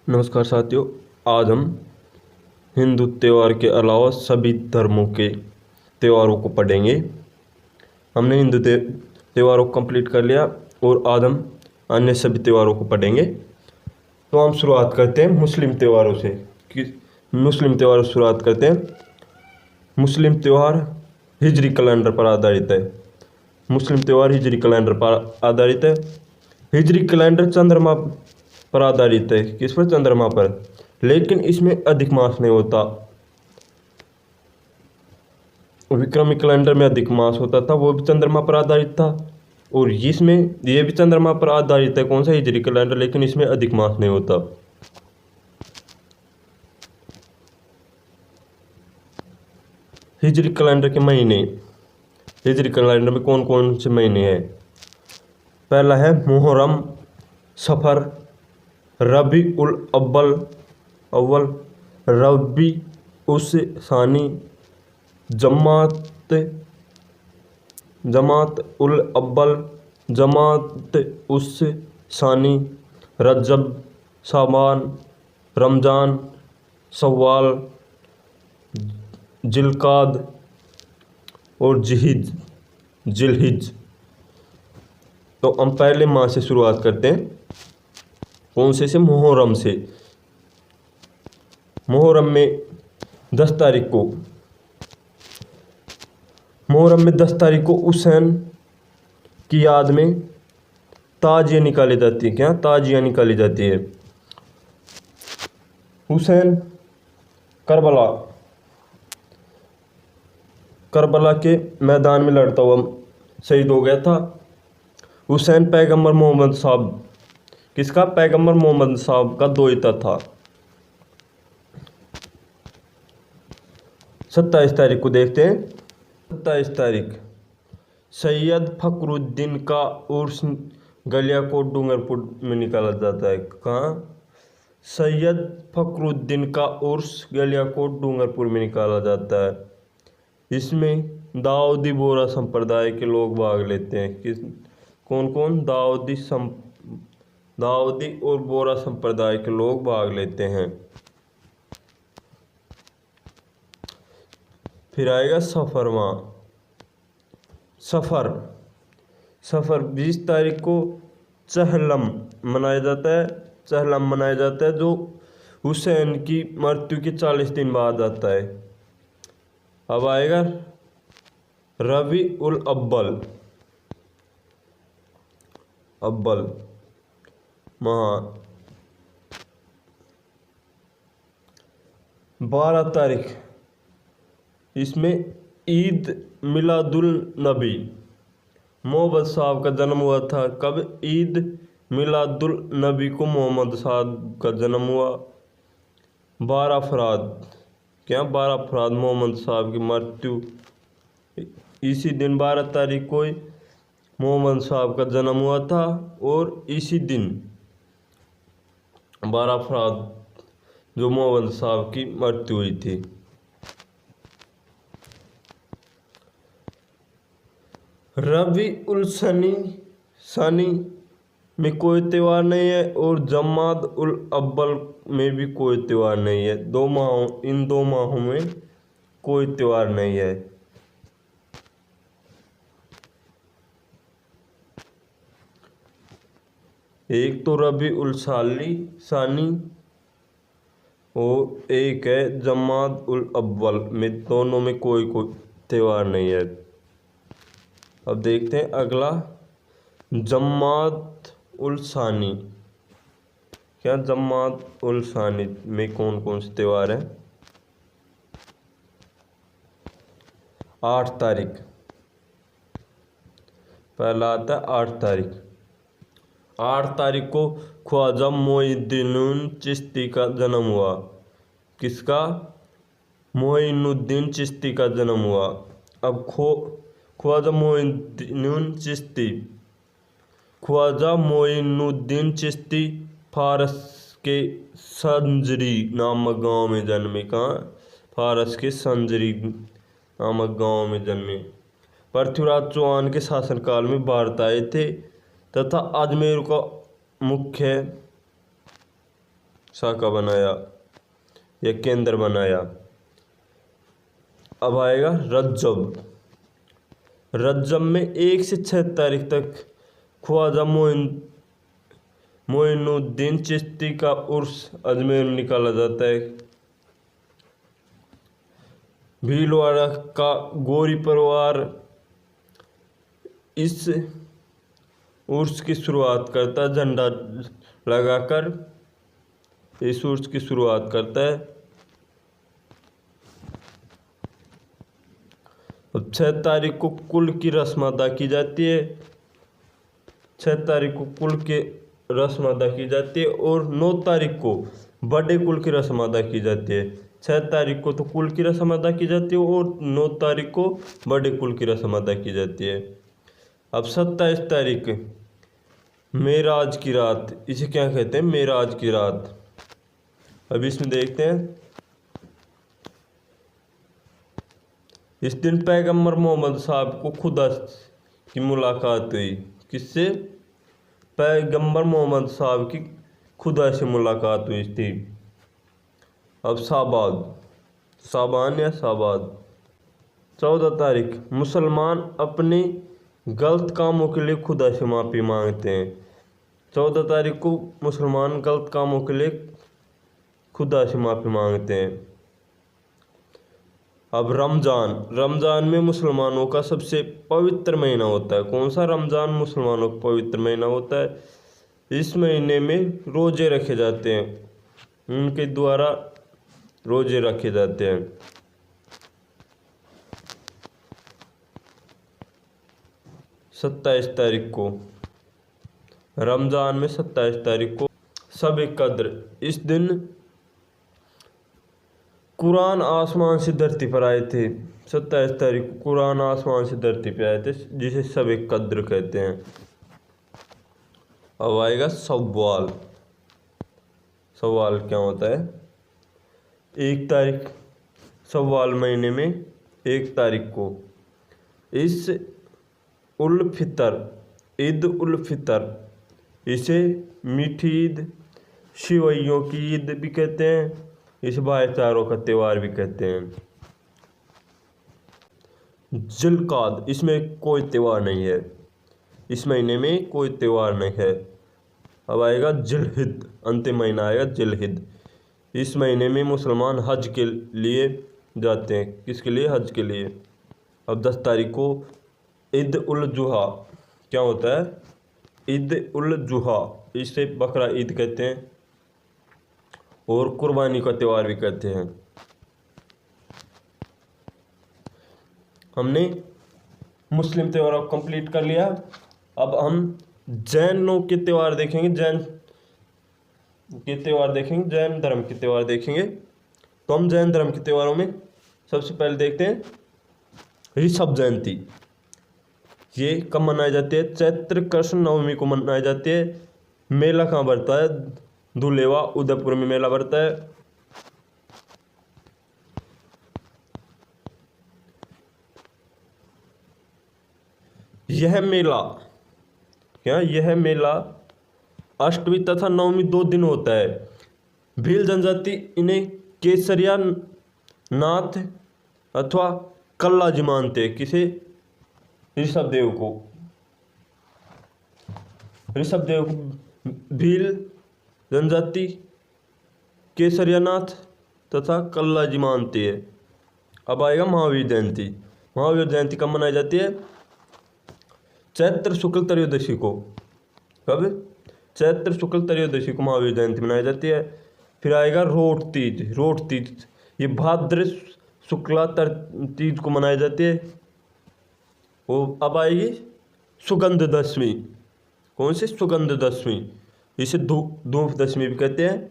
नमस्कार साथियों। आज हम हिंदू त्यौहार के अलावा सभी धर्मों के त्योहारों को पढ़ेंगे। हमने हिंदू त्योहारों को कंप्लीट कर लिया और आज हम अन्य सभी त्योहारों को पढ़ेंगे। तो हम शुरुआत करते हैं मुस्लिम त्योहारों से। कि मुस्लिम त्योहारों से शुरुआत करते हैं। मुस्लिम त्यौहार हिजरी कैलेंडर पर आधारित है। मुस्लिम त्यौहार हिजरी कैलेंडर पर आधारित है। हिजरी कैलेंडर चंद्रमा पर आधारित है। किस पर? चंद्रमा पर। लेकिन इसमें अधिक मास नहीं होता। विक्रमी कैलेंडर में अधिक मास होता था, वो भी चंद्रमा पर आधारित था। और इसमें ये भी चंद्रमा पर आधारित है। कौन सा? हिजरी कैलेंडर। लेकिन इसमें अधिक मास नहीं होता। हिजरी कैलेंडर के महीने। हिजरी कैलेंडर में कौन कौन से महीने हैं? पहला है मुहर्रम, सफर, रबी उल अव्वल, रबी उस सानी, जमात उल अव्वल, जमात उस सानी, रजब, शाबान, रमजान, शव्वाल, जिलकाद और जिलहिज। तो हम पहले माह से शुरुआत करते हैं। कौन से? मुहर्रम से। मुहर्रम में 10 तारीख को हुसैन की याद में ताजिया निकाली जाती है। क्या? ताजिया निकाली जाती है। हुसैन करबला के मैदान में लड़ता हुआ शहीद हो गया था। हुसैन पैगंबर मोहम्मद साहब, किसका? पैगंबर मोहम्मद साहब का दोहिता था। 27 तारीख को देखते हैं। 27 तारीख सैयद फखरुद्दीन का उर्स गलियाकोट डूंगरपुर में निकाला जाता है। कहाँ? सैयद फखरुद्दीन का उर्स गलियाकोट डूंगरपुर में निकाला जाता है। इसमें दाऊदी बोहरा संप्रदाय के लोग भाग लेते हैं। कौन कौन? दाऊदी और बोहरा संप्रदाय के लोग भाग लेते हैं। फिर आएगा सफर माह। सफर 20 तारीख को चहलम मनाया जाता है। जो हुसैन की मृत्यु के 40 दिन बाद आता है। अब आएगा रबी उल अव्वल माह। 12 तारीख इसमें ईद मिलादुल नबी, मोहम्मद साहब का जन्म हुआ था। कब? ईद मिलादुल नबी को मोहम्मद साहब का जन्म हुआ। 12 फराद। क्या? 12 फराद मोहम्मद साहब की मृत्यु इसी दिन 12 तारीख को ही मोहम्मद साहब का जन्म हुआ था। और इसी दिन 12 फराद जो मोहम्मद साहब की मृत्यु हुई थी। रबी उल सनी में कोई त्यौहार नहीं है और जमात उल अव्वल में भी कोई त्यौहार नहीं है। इन दो माहों में कोई त्यौहार नहीं है। एक तो रबी उल सानी और एक है जमात उल अव्वल में, दोनों में कोई त्यौहार नहीं है। अब देखते हैं अगला जमात उल सानी। क्या? जमात उल सानी में कौन कौन से त्यौहार हैं? 8 तारीख पहला आता है। 8 तारीख को ख्वाजा मोइनुद्दीन चिश्ती का जन्म हुआ। किसका? मोइनुद्दीन चिश्ती का जन्म हुआ। अब ख्वाजा मोइनुद्दीन चिश्ती फारस के संजरी नामक गांव में जन्मे। कहाँ? फारस के संजरी नामक गांव में जन्मे। पृथ्वीराज चौहान के शासनकाल में भारत आए थे तथा अजमेर का मुख्य शाखा बनाया या केंद्र बनाया। अब आएगा रज्जब। रज्जब में 1 से 6 तारीख तक ख्वाजा मोइनुद्दीन चिश्ती का उर्स अजमेर में निकाला जाता है। भीलवाड़ा का गोरी परिवार इस उर्स की शुरुआत करता है, झंडा लगाकर इस उर्स की शुरुआत करता है। अब 6 तारीख को कुल की रस्म अदा की जाती है। 6 तारीख को कुल की रस्म अदा की जाती है और 9 तारीख को बड़े कुल की रस्म अदा की जाती है। 6 तारीख को तो कुल की रस्म अदा की जाती है और 9 तारीख को बड़े कुल की रस्म अदा की जाती है। अब 27 तारीख मेराज की रात, इसे क्या कहते हैं? मेराज की रात। अब इसमें देखते हैं, इस दिन पैगंबर मोहम्मद साहब को खुदा की मुलाकात हुई। किससे? पैगंबर मोहम्मद साहब की खुदा से मुलाकात हुई थी। अब साबान या साबाद। 14 तारीख मुसलमान अपने गलत कामों के लिए खुदा से माफ़ी मांगते हैं। 14 तारीख को मुसलमान गलत कामों के लिए खुदा से माफ़ी मांगते हैं। अब रमज़ान में मुसलमानों का सबसे पवित्र महीना होता है। कौन सा? रमज़ान मुसलमानों का पवित्र महीना होता है। इस महीने में रोज़े रखे जाते हैं, उनके द्वारा रोज़े रखे जाते हैं। सत्ताईस तारीख को रमज़ान में 27 तारीख को शब कद्र, इस दिन कुरान आसमान से धरती पर आए थे। 27 तारीख को कुरान आसमान से धरती पर आए थे, जिसे शब कद्र कहते हैं। अब आएगा सव्वाल। सव्वाल क्या होता है? 1 तारीख सव्वाल महीने में 1 तारीख को इस ईद उल फितर, इसे मीठी ईद, शिवैयों की ईद भी कहते हैं, इस भाईचारों का त्यौहार भी कहते हैं। जिलकाद, इसमें कोई त्यौहार नहीं है, इस महीने में कोई त्यौहार नहीं है। अब आएगा जिलहिद, अंतिम महीना आएगा जिलहिद। इस महीने में मुसलमान हज के लिए जाते हैं। किसके लिए? हज के लिए। अब 10 तारीख को ईद उल जुहा। क्या होता है? ईद उल जुहा, इसे बकरा ईद कहते हैं और कुर्बानी का त्यौहार भी कहते हैं। हमने मुस्लिम त्योहारों को कंप्लीट कर लिया। अब हम जैनों के त्यौहार देखेंगे, जैन धर्म के त्यौहार देखेंगे। तो हम जैन धर्म के त्योहारों में सबसे पहले देखते हैं ऋषभ जयंती। ये कब मनाई जाती है? चैत्र कृष्ण नवमी को मनाई जाती है। मेला कहाँ बढ़ता है? धुलेवा, उदयपुर में मेला बढ़ता है। यह मेला अष्टमी तथा नवमी 2 दिन होता है। भील जनजाति इन्हें केसरिया नाथ अथवा कल्लाजी मानते हैं। किसे? ऋषभदेव को भील जनजाति केसरिया नाथ तथा कल्लाजी मानती है। अब आएगा महावीर जयंती। महावीर जयंती कब मनाई जाती है? चैत्र शुक्ल त्रयोदशी को। कब? चैत्र शुक्ल त्रयोदशी को महावीर जयंती मनाई जाती है। फिर आएगा रोट तीज, ये भाद्र शुक्ला तीज को मनाई जाती है। वो अब आएगी सुगंध दशमी। कौन सी? सुगंध दशमी, इसे धूप दशमी भी कहते हैं।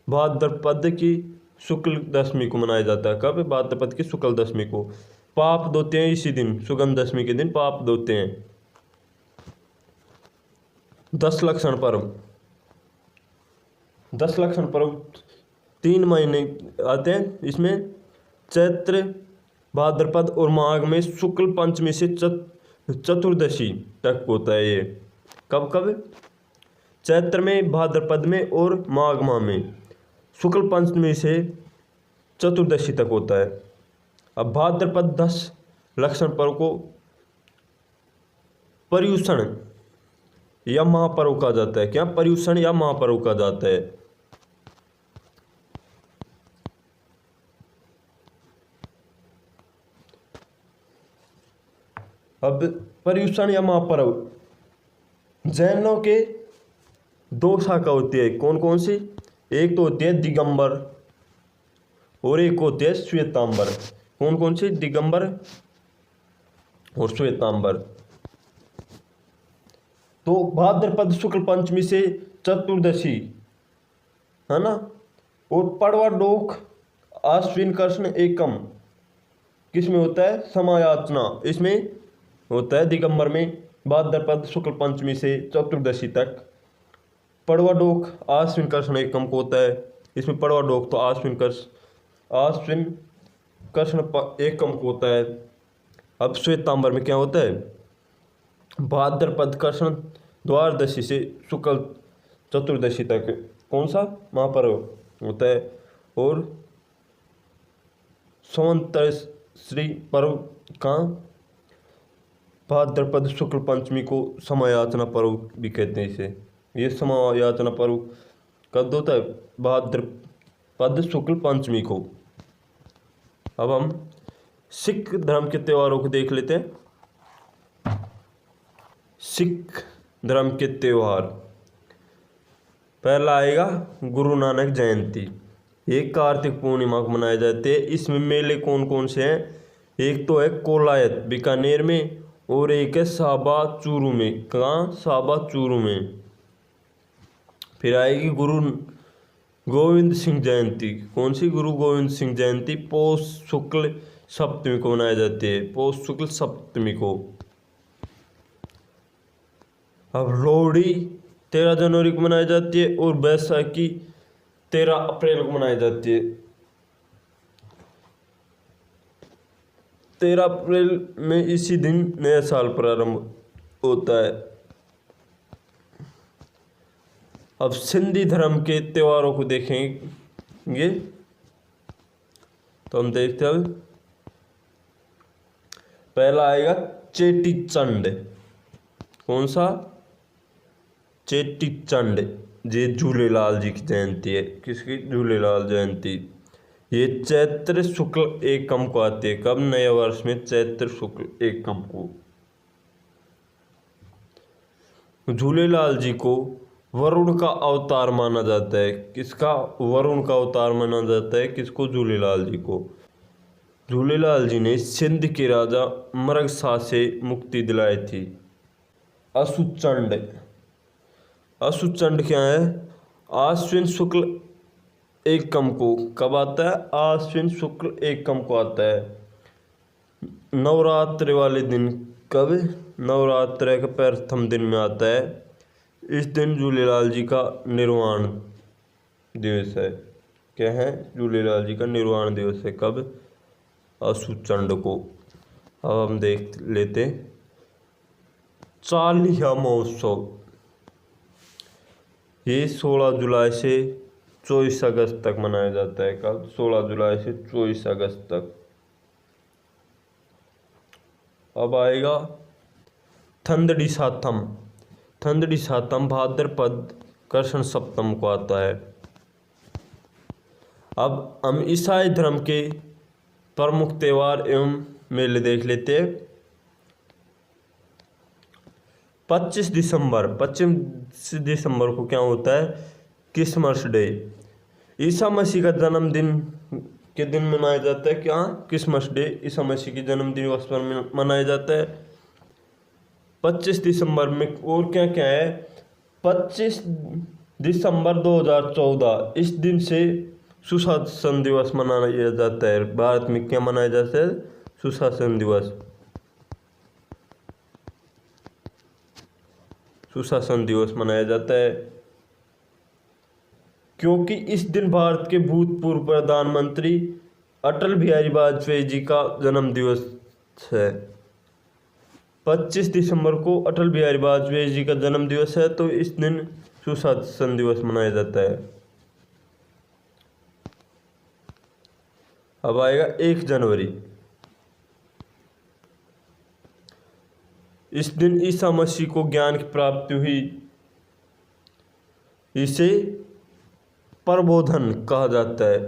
भाद्रपद की शुक्ल दशमी को मनाया जाता है। कब? भाद्रपद की शुक्ल दशमी को। पाप धोते हैं इसी दिन, सुगंध दशमी के दिन पाप धोते हैं। 10 लक्षण पर्व 3 महीने आते हैं। इसमें चैत्र, भाद्रपद और माघ में शुक्ल पंचमी से चतुर्दशी तक होता है। ये कब? चैत्र में, भाद्रपद में और माघ माह में। शुक्ल पंचमी से चतुर्दशी तक होता है। अब भाद्रपद 10 लक्षण पर्व को पर्युषण या महापर्व कहा जाता है। क्या? पर्युषण या महापर्व कहा जाता है। अब पर्युषण या महापर्व, जैनों के दो शाखा होती है। कौन कौन सी? एक तो होती है दिगंबर और एक होती है श्वेतांबर। कौन कौन सी? दिगंबर और श्वेतांबर। तो भाद्रपद शुक्ल पंचमी से चतुर्दशी है ना, और पड़वा डोक आश्विन कृष्ण एकम किसमें होता है? समायाचना इसमें होता है, दिगंबर में। भाद्रपद शुक्ल पंचमी से चतुर्दशी तक। पड़वा डोक आश्विन कृष्ण एकम को होता है। इसमें पड़वा डोक तो आश्विन कृष्ण एकम को होता है। अब श्वेतांबर में क्या होता है? भाद्रपद कृष्ण द्वादशी से शुक्ल चतुर्दशी तक कौन सा? महापर्व होता है। और संवत्सरी पर्व का भाद्रपद शुक्ल पंचमी को समायाचना पर्व भी कहते हैं इसे। ये समायाचना पर्व कब होता है? भाद्रपद शुक्ल पंचमी को। अब हम सिख धर्म के त्योहारों को देख लेते हैं। सिख धर्म के त्योहार, पहला आएगा गुरु नानक जयंती। ये कार्तिक पूर्णिमा को मनाए जाते हैं। इसमें मेले कौन कौन से हैं? एक तो है कोलायत बीकानेर में, और एक है साबा चूरू में। कहाँ? साबा चूरू में। फिर आएगी गुरु गोविंद सिंह जयंती। कौन सी? गुरु गोविंद सिंह जयंती पौष शुक्ल सप्तमी को मनाई जाती है। पौष शुक्ल सप्तमी को। अब लोहड़ी 13 जनवरी को मनाई जाती है, और बैसाखी 13 अप्रैल को मनाई जाती है। 13 अप्रैल में इसी दिन नया साल प्रारंभ होता है। अब सिंधी धर्म के त्योहारों को देखेंगे तो हम देखते हैं। पहला आएगा चेटी चंड। कौन सा? चेटी चंड। ये झूलेलाल जी की जयंती है। किसकी? झूलेलाल जयंती। ये चैत्र शुक्ल एकम को आती है। कब? नए वर्ष में चैत्र शुक्ल एकम को। झूलेलाल जी को वरुण का अवतार माना जाता है। किसका? वरुण का अवतार माना जाता है। किसको? झूलेलाल जी को। झूलेलाल जी ने सिंध के राजा मरगसा से मुक्ति दिलाई थी। असुचंड। असुचंड क्या है? आश्विन शुक्ल एकम को। कब आता है? आश्विन शुक्ल एकम को आता है। नवरात्रि वाले दिन। कब? नवरात्रि के प्रथम दिन में आता है। इस दिन झूलेलाल जी का निर्वाण दिवस है। क्या है? झूलेलाल जी का निर्वाण दिवस है। कब? असुचंड को। अब हम देख लेते चालिया महोत्सव। ये 16 जुलाई से 24 अगस्त तक मनाया जाता है। कब? 16 जुलाई से 24 अगस्त तक। अब आएगा थंदड़ी सातम। थंदड़ी सातम भाद्रपद कृष्ण सप्तम को आता है। अब हम ईसाई धर्म के प्रमुख त्योहार एवं मेले देख लेते हैं। 25 दिसंबर को क्या होता है? Christmas day. ईसा मसीह का जन्मदिन के दिन मनाया जाता है। क्या? क्रिसमस डे ईसा मसीह के जन्मदिन दिवस पर मनाया जाता है 25 दिसंबर में। और क्या क्या है? 25 दिसंबर 2014 इस दिन से सुशासन दिवस मनाया जाता है। भारत में क्या मनाया जाता है? सुशासन दिवस। सुशासन दिवस मनाया जाता है क्योंकि इस दिन भारत के भूतपूर्व प्रधानमंत्री अटल बिहारी वाजपेयी जी का जन्म दिवस है। 25 दिसंबर को अटल बिहारी वाजपेयी जी का जन्म दिवस है, तो इस दिन सुशासन दिवस मनाया जाता है। अब आएगा 1 जनवरी। इस दिन ईसा मसीह को ज्ञान की प्राप्ति हुई। इसे प्रबोधन कहा जाता है।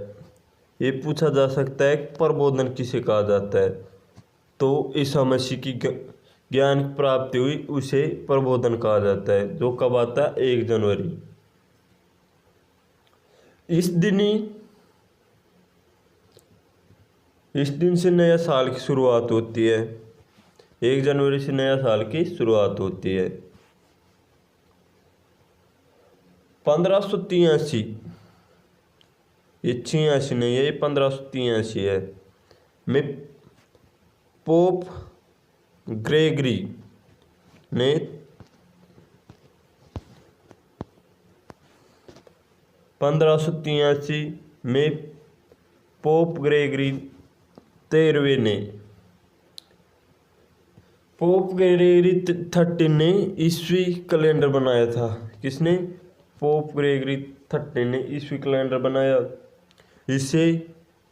ये पूछा जा सकता है कि प्रबोधन किसे कहा जाता है, तो ईसा मसीह की ज्ञान की प्राप्ति हुई उसे प्रबोधन कहा जाता है, जो कब आता है 1 जनवरी। इस दिन से नया साल की शुरुआत होती है। 1 जनवरी से नया साल की शुरुआत होती है। 1583, ये 86 नहीं है, ये 1583 है, में पोप ग्रेगरी ने 1583 में पोप ग्रेगरी 13वें ने, पोप ग्रेगरी 13 ने ईस्वी कैलेंडर बनाया था। किसने? पोप ग्रेगरी 13 ने ईस्वी कैलेंडर बनाया। इसे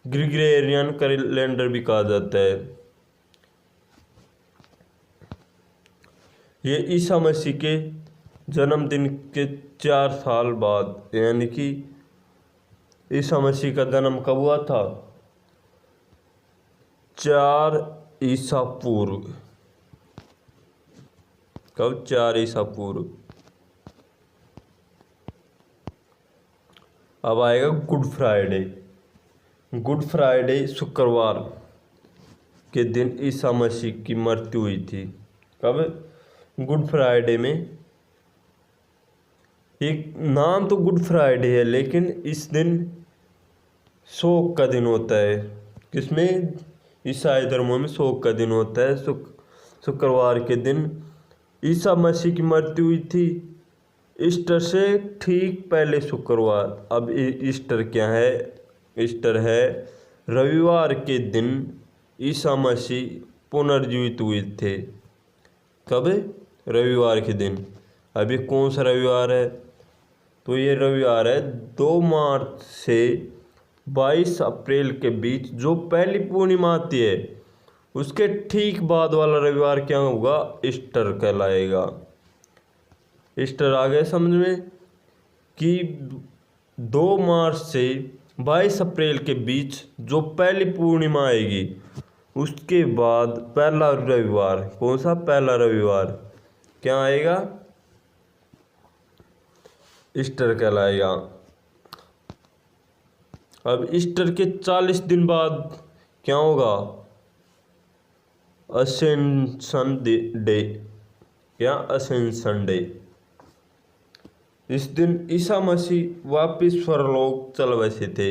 ग्रिगोरियन कैलेंडर भी कहा जाता है। ये ईसा मसीह के जन्मदिन के 4 साल बाद, यानी कि ईसा मसीह का जन्म कब हुआ था? 4 ईसा पूर्व। कब? 4 ईसा पूर्व। अब आएगा गुड फ्राइडे। गुड फ्राइडे शुक्रवार के दिन ईसा मसीह की मृत्यु हुई थी। कब? गुड फ्राइडे में। एक नाम तो गुड फ्राइडे है, लेकिन इस दिन शोक का दिन होता है। किसमें? ईसाई धर्मों में शोक का दिन होता है। शुक्रवार के दिन ईसा मसीह की मृत्यु हुई थी। ईस्टर से ठीक पहले शुक्रवार। अब ईस्टर क्या है? ईस्टर है रविवार के दिन ईसा मसीह पुनर्जीवित हुए थे। कब? रविवार के दिन। अभी कौन सा रविवार है? तो ये रविवार है 2 मार्च से 22 अप्रैल के बीच, जो पहली पूर्णिमा आती है उसके ठीक बाद वाला रविवार क्या होगा? ईस्टर कहलाएगा। ईस्टर आ गए समझ में कि 2 मार्च से 22 अप्रैल के बीच जो पहली पूर्णिमा आएगी उसके बाद पहला रविवार, कौन सा? पहला रविवार क्या आएगा? ईस्टर कहलाएगा। अब ईस्टर के 40 दिन बाद क्या होगा? Ascension Day. क्या? Ascension Day. इस दिन ईसा मसीह वापिस स्वर्गलोक चल बसे थे।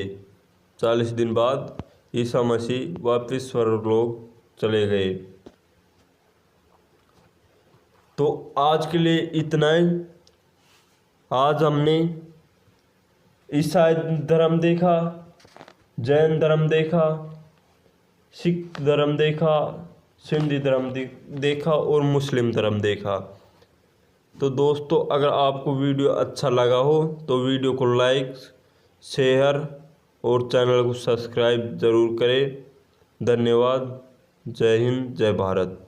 40 दिन बाद ईसा मसीह वापिस स्वर्गलोक चले गए। तो आज के लिए इतना ही। आज हमने ईसाई धर्म देखा, जैन धर्म देखा, सिख धर्म देखा, सिंधी धर्म देखा और मुस्लिम धर्म देखा। तो दोस्तों, अगर आपको वीडियो अच्छा लगा हो तो वीडियो को लाइक, शेयर और चैनल को सब्सक्राइब ज़रूर करें। धन्यवाद। जय हिंद, जय भारत।